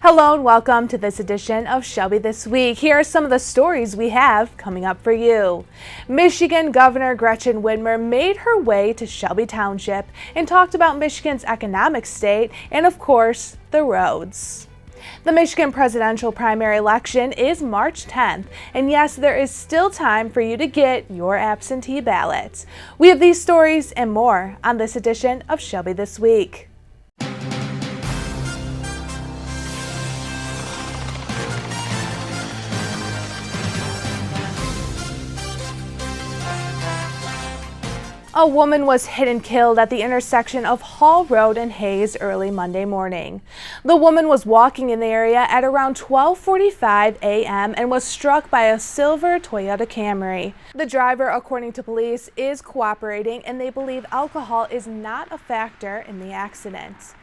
Hello and welcome to this edition of Shelby This Week. Here are some of the stories we have coming up for you. Michigan Governor Gretchen Whitmer made her way to Shelby Township and talked about Michigan's economic state and, of course, the roads. The Michigan presidential primary election is March 10th, and yes, there is still time for you to get your absentee ballot. We have these stories and more on this edition of Shelby This Week. A woman was hit and killed at the intersection of Hall Road and Hayes early Monday morning. The woman was walking in the area at around 12:45 a.m. and was struck by a silver Toyota Camry. The driver, according to police, is cooperating and they believe alcohol is not a factor in the accident.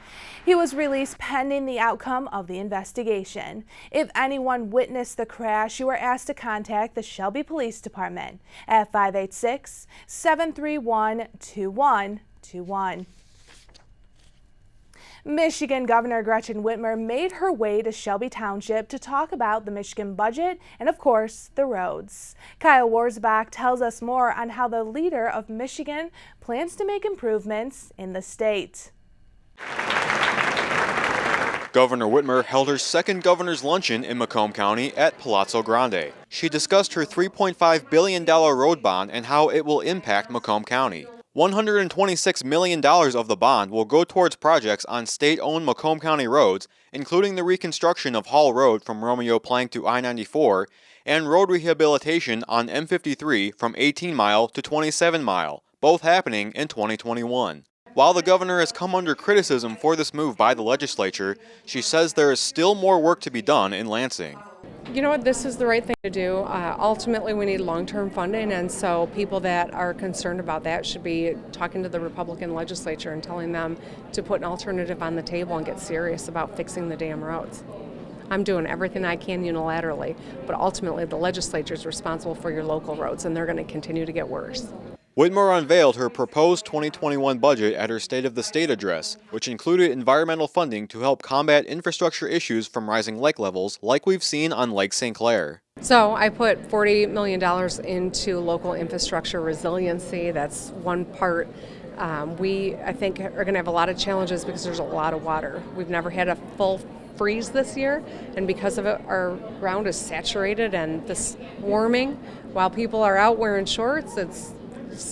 He was released pending the outcome of the investigation. If anyone witnessed the crash, you are asked to contact the Shelby Police Department at 586-731-2121. Michigan Governor Gretchen Whitmer made her way to Shelby Township to talk about the Michigan budget and, of course, the roads. Kyle Warsbach tells us more on how the leader of Michigan plans to make improvements in the state. Governor Whitmer held her second governor's luncheon in Macomb County at Palazzo Grande. She discussed her $3.5 billion road bond and how it will impact Macomb County. $126 million of the bond will go towards projects on state-owned Macomb County roads, including the reconstruction of Hall Road from Romeo Plank to I-94 and road rehabilitation on M53 from 18 Mile to 27 Mile, both happening in 2021. While the governor has come under criticism for this move by the legislature, she says there is still more work to be done in Lansing. You know what, this is the right thing to do. Ultimately, we need long-term funding, and so people that are concerned about that should be talking to the Republican legislature and telling them to put an alternative on the table and get serious about fixing the damn roads. I'm doing everything I can unilaterally, but ultimately the legislature is responsible for your local roads, and they're going to continue to get worse. Whitmer unveiled her proposed 2021 budget at her State of the State address, which included environmental funding to help combat infrastructure issues from rising lake levels like we've seen on Lake St. Clair. So I put $40 million into local infrastructure resiliency. That's one part. I think, are going to have a lot of challenges because there's a lot of water. We've never had a full freeze this year, and because of it, our ground is saturated, and this warming, while people are out wearing shorts, it's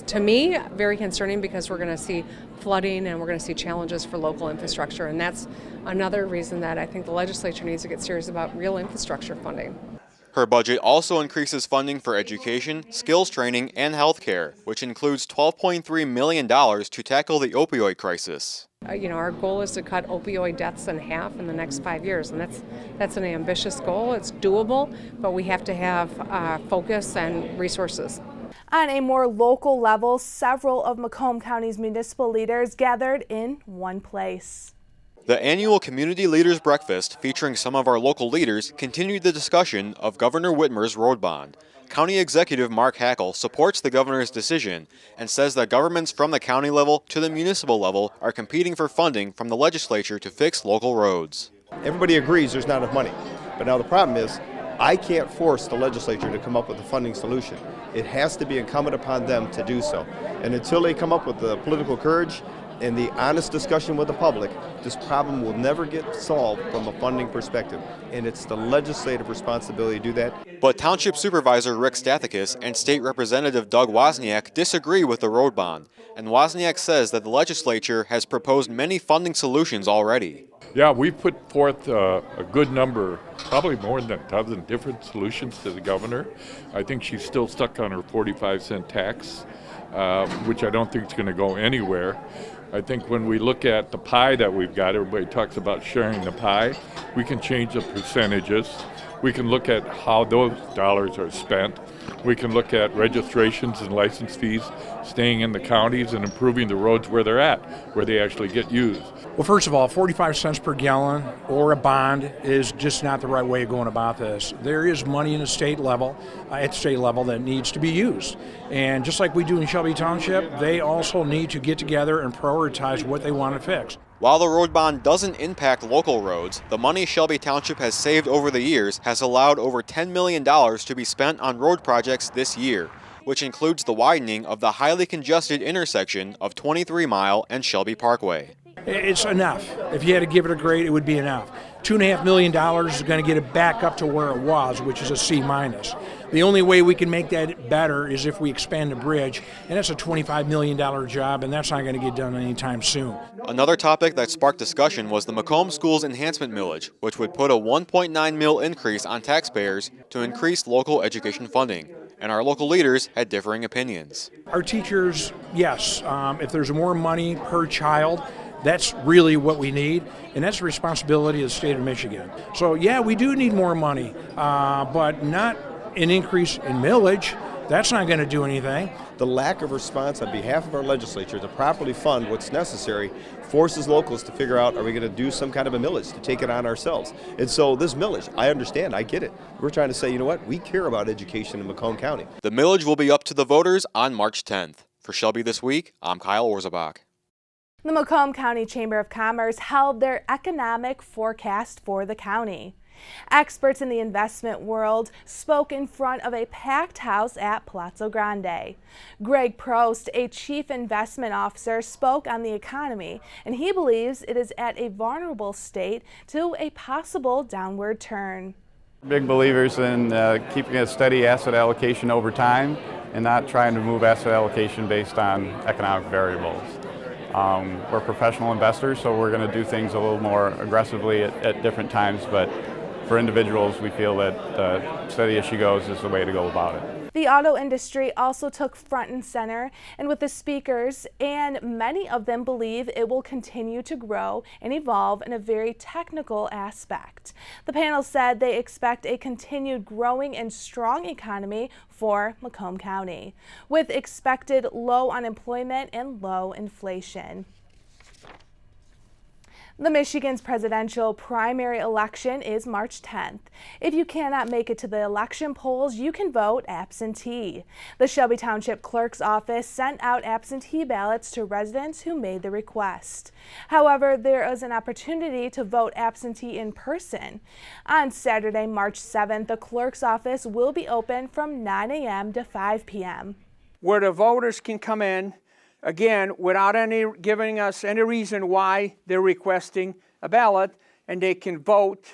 to me very concerning because we're going to see flooding and we're going to see challenges for local infrastructure, and that's another reason that I think the legislature needs to get serious about real infrastructure funding. Her budget also increases funding for education, skills training, and health care, which includes $12.3 million to tackle the opioid crisis. Our goal is to cut opioid deaths in half in the next 5 years, and that's an ambitious goal. It's doable, but we have to have focus and resources. On a more local level, several of Macomb County's municipal leaders gathered in one place. The annual Community Leaders Breakfast, featuring some of our local leaders, continued the discussion of Governor Whitmer's road bond. County Executive Mark Hackle supports the governor's decision and says that governments from the county level to the municipal level are competing for funding from the legislature to fix local roads. Everybody agrees there's not enough money, but now the problem is I can't force the legislature to come up with a funding solution. It has to be incumbent upon them to do so. And until they come up with the political courage and the honest discussion with the public, this problem will never get solved from a funding perspective. And it's the legislative responsibility to do that. But Township Supervisor Rick Stathakis and State Representative Doug Wozniak disagree with the road bond. And Wozniak says that the legislature has proposed many funding solutions already. Yeah, we put forth a good number, probably more than a dozen different solutions to the governor. I think she's still stuck on her 45-cent tax, which I don't think is going to go anywhere. I think when we look at the pie that we've got, everybody talks about sharing the pie. We can change the percentages. We can look at how those dollars are spent. We can look at registrations and license fees staying in the counties and improving the roads where they're at, where they actually get used. Well, first of all, 45 cents per gallon or a bond is just not the right way of going about this. There is money in the state level, at the state level, that needs to be used. And just like we do in Shelby Township, they also need to get together and prioritize what they want to fix. While the road bond doesn't impact local roads, the money Shelby Township has saved over the years has allowed over $10 million to be spent on road projects this year, which includes the widening of the highly congested intersection of 23 Mile and Shelby Parkway. It's enough. If you had to give it a grade, it would be enough. $2.5 million is going to get it back up to where it was, which is a C-. The only way we can make that better is if we expand the bridge, and that's a $25 million job, and that's not going to get done anytime soon. Another topic that sparked discussion was the Macomb Schools Enhancement Millage, which would put a $1.9 mil increase on taxpayers to increase local education funding. And our local leaders had differing opinions. Our teachers, yes, if there's more money per child, that's really what we need, and that's the responsibility of the state of Michigan. So yeah, we do need more money, but not an increase in millage. That's not going to do anything. The lack of response on behalf of our legislature to properly fund what's necessary forces locals to figure out, are we going to do some kind of a millage to take it on ourselves? And so this millage, I understand, I get it. We're trying to say, you know what, we care about education in Macomb County. The millage will be up to the voters on March 10th. For Shelby This Week, I'm Kyle Orzabach. The Macomb County Chamber of Commerce held their economic forecast for the county. Experts in the investment world spoke in front of a packed house at Palazzo Grande. Greg Prost, a chief investment officer, spoke on the economy, and he believes it is at a vulnerable state to a possible downward turn. Big believers in keeping a steady asset allocation over time and not trying to move asset allocation based on economic variables. We're professional investors, so we're going to do things a little more aggressively at different times, but for individuals, we feel that steady as she goes is the way to go about it. The auto industry also took front and center, and with the speakers, and many of them believe it will continue to grow and evolve in a very technical aspect. The panel said they expect a continued growing and strong economy for Macomb County, with expected low unemployment and low inflation. The Michigan's presidential primary election is March 10th. If you cannot make it to the election polls, you can vote absentee. The Shelby Township Clerk's Office sent out absentee ballots to residents who made the request. However, there is an opportunity to vote absentee in person. On Saturday, March 7th, the Clerk's Office will be open from 9 a.m. to 5 p.m. Where the voters can come in, again, without giving us any reason why they're requesting a ballot, and they can vote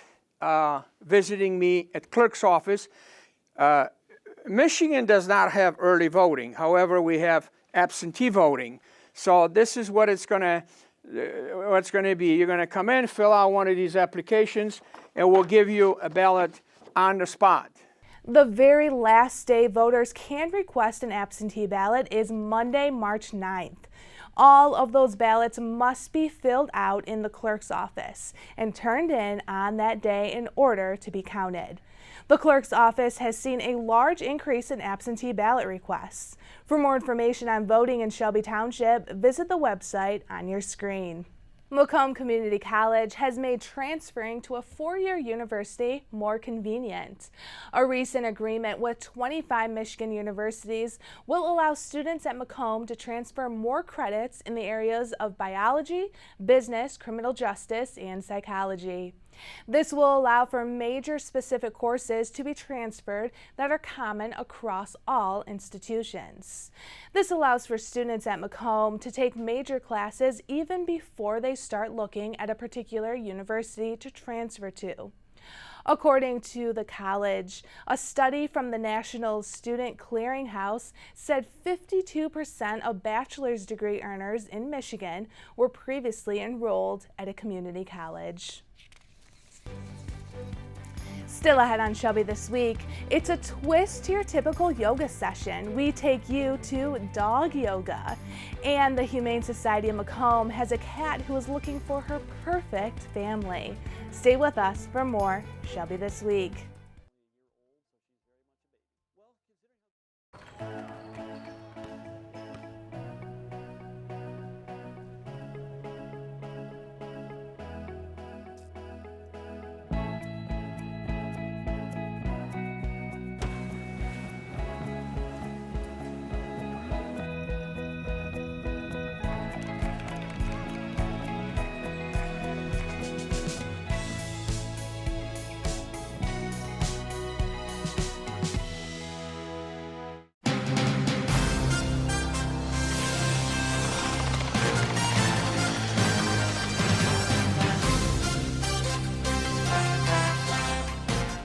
visiting me at clerk's office. Michigan does not have early voting. However, we have absentee voting. So this is what it's going to be. You're going to come in, fill out one of these applications, and we'll give you a ballot on the spot. The very last day voters can request an absentee ballot is Monday, March 9th. All of those ballots must be filled out in the clerk's office and turned in on that day in order to be counted. The clerk's office has seen a large increase in absentee ballot requests. For more information on voting in Shelby Township, visit the website on your screen. Macomb Community College has made transferring to a four-year university more convenient. A recent agreement with 25 Michigan universities will allow students at Macomb to transfer more credits in the areas of biology, business, criminal justice, and psychology. This will allow for major specific courses to be transferred that are common across all institutions. This allows for students at Macomb to take major classes even before they start looking at a particular university to transfer to. According to the college, a study from the National Student Clearinghouse said 52% of bachelor's degree earners in Michigan were previously enrolled at a community college. Still ahead on Shelby This Week, it's a twist to your typical yoga session. We take you to dog yoga. And the Humane Society of Macomb has a cat who is looking for her perfect family. Stay with us for more Shelby This Week.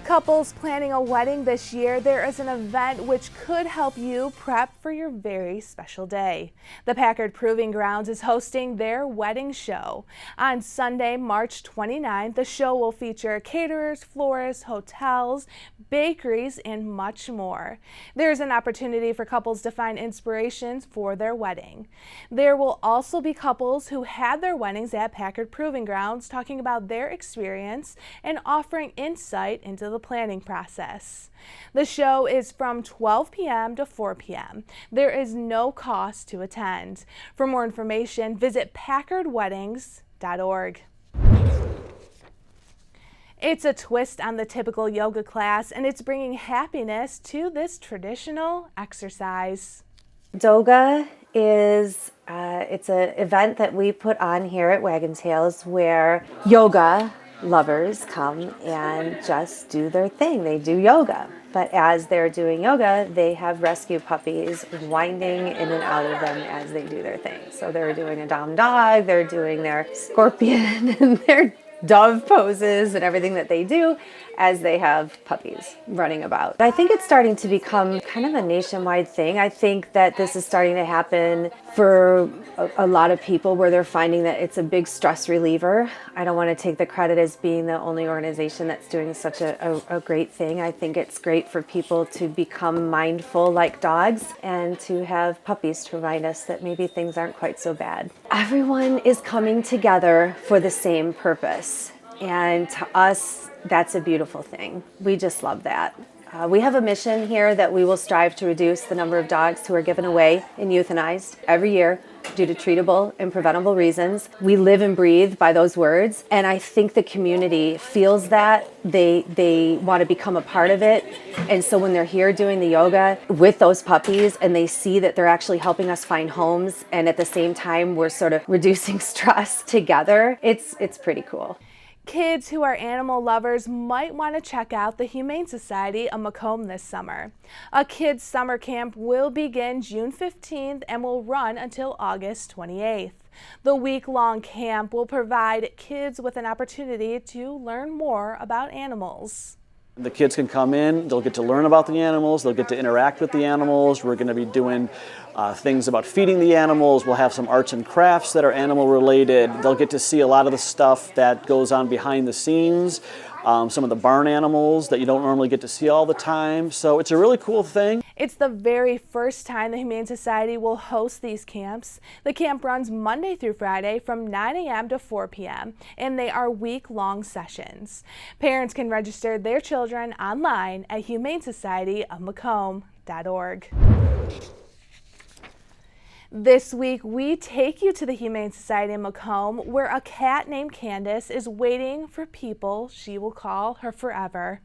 Couples planning a wedding this year, there is an event which could help you prep for your very special day. The Packard Proving Grounds is hosting their wedding show. On Sunday, March 29th, the show will feature caterers, florists, hotels, bakeries, and much more. There is an opportunity for couples to find inspirations for their wedding. There will also be couples who had their weddings at Packard Proving Grounds talking about their experience and offering insight into the planning process. The show is from 12 p.m. to 4 p.m. There is no cost to attend. For more information, visit packardweddings.org. It's a twist on the typical yoga class, and it's bringing happiness to this traditional exercise. Yoga is it's an event that we put on here at Wagon Tails where yoga lovers come and just do their thing. They do yoga. But as they're doing yoga, they have rescue puppies winding in and out of them as they do their thing. So they're doing a down dog, they're doing their scorpion and their dove poses and everything that they do as they have puppies running about. I think it's starting to become kind of a nationwide thing. I think that this is starting to happen for a lot of people where they're finding that it's a big stress reliever. I don't want to take the credit as being the only organization that's doing such a great thing. I think it's great for people to become mindful like dogs and to have puppies to remind us that maybe things aren't quite so bad. Everyone is coming together for the same purpose. And to us, that's a beautiful thing. We just love that. We have a mission here that we will strive to reduce the number of dogs who are given away and euthanized every year due to treatable and preventable reasons. We live and breathe by those words, and I think the community feels that. They want to become a part of it, and so when they're here doing the yoga with those puppies and they see that they're actually helping us find homes, and at the same time we're sort of reducing stress together, it's pretty cool. Kids who are animal lovers might want to check out the Humane Society of Macomb this summer. A kids' summer camp will begin June 15th and will run until August 28th. The week-long camp will provide kids with an opportunity to learn more about animals. The kids can come in, they'll get to learn about the animals, they'll get to interact with the animals. We're going to be doing things about feeding the animals. We'll have some arts and crafts that are animal related. They'll get to see a lot of the stuff that goes on behind the scenes, some of the barn animals that you don't normally get to see all the time. So it's a really cool thing. It's the very first time the Humane Society will host these camps. The camp runs Monday through Friday from 9 a.m. to 4 p.m. and they are week-long sessions. Parents can register their children online at humanesocietyofmacomb.org. This week, we take you to the Humane Society of Macomb, where a cat named Candace is waiting for people she will call her forever.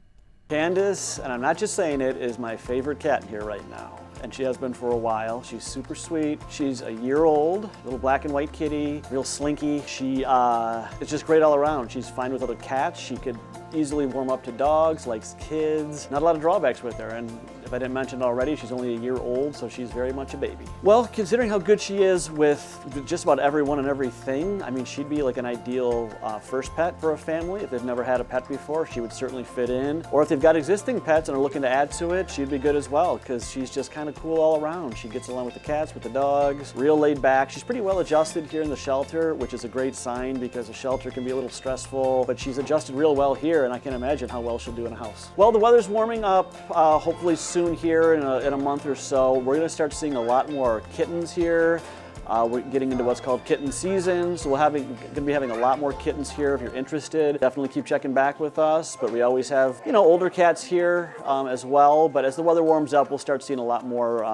Candace, and I'm not just saying it, is my favorite cat here right now. And she has been for a while. She's super sweet. She's a year old, little black and white kitty, real slinky. She is just great all around. She's fine with other cats. She could easily warm up to dogs, likes kids. Not a lot of drawbacks with her. And if I didn't mention it already, she's only a year old, so she's very much a baby. Well, considering how good she is with just about everyone and everything, I mean, she'd be like an ideal first pet for a family. If they've never had a pet before, she would certainly fit in. Or if they've got existing pets and are looking to add to it, she'd be good as well, because she's just kind of cool all around. She gets along with the cats, with the dogs, real laid back. She's pretty well adjusted here in the shelter, which is a great sign because the shelter can be a little stressful, but she's adjusted real well here, and I can imagine how well she'll do in a house. Well, the weather's warming up, hopefully soon here in a month or so. We're going to start seeing a lot more kittens here. We're getting into what's called kitten season, so going to be having a lot more kittens here if you're interested. Definitely keep checking back with us, but we always have, older cats here as well. But as the weather warms up, we'll start seeing a lot more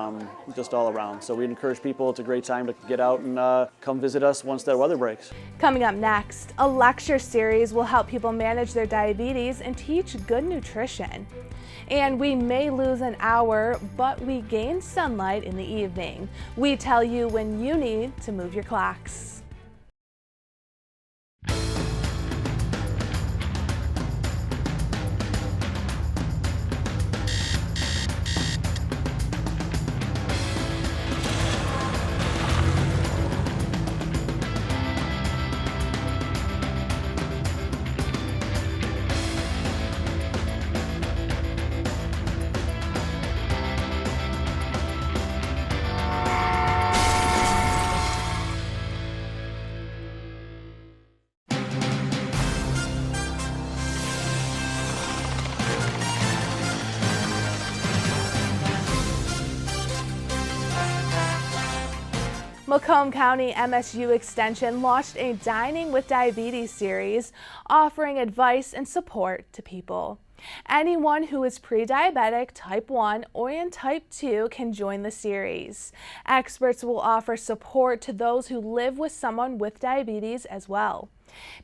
just all around. So we encourage people, it's a great time to get out and come visit us once that weather breaks. Coming up next, a lecture series will help people manage their diabetes and teach good nutrition. And we may lose an hour, but we gain sunlight in the evening. We tell you when you need to move your clocks. Macomb County MSU Extension launched a Dining with Diabetes series, offering advice and support to people. Anyone who is pre-diabetic, type 1, or in type 2 can join the series. Experts will offer support to those who live with someone with diabetes as well.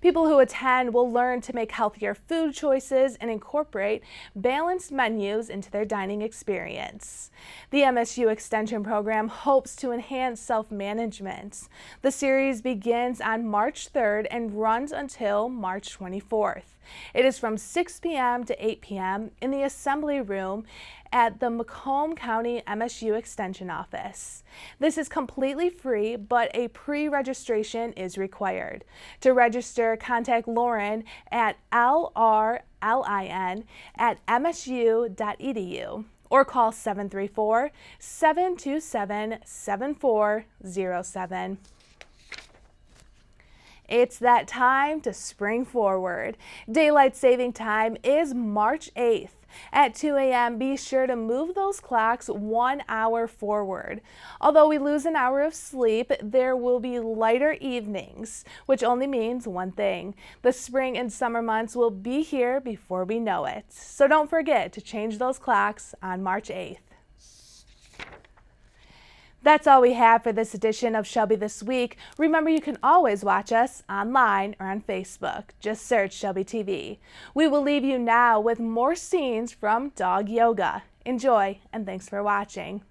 People who attend will learn to make healthier food choices and incorporate balanced menus into their dining experience. The MSU Extension program hopes to enhance self-management. The series begins on March 3rd and runs until March 24th. It is from 6 p.m. to 8 p.m. in the Assembly Room at the Macomb County MSU Extension Office. This is completely free, but a pre-registration is required. To register, contact Lauren at lrlin@msu.edu or call 734-727-7407. It's that time to spring forward. Daylight saving time is March 8th. At 2 a.m., be sure to move those clocks 1 hour forward. Although we lose an hour of sleep, there will be lighter evenings, which only means one thing. The spring and summer months will be here before we know it. So don't forget to change those clocks on March 8th. That's all we have for this edition of Shelby This Week. Remember, you can always watch us online or on Facebook. Just search ShelbyTV. We will leave you now with more scenes from Dog Yoga. Enjoy, and thanks for watching.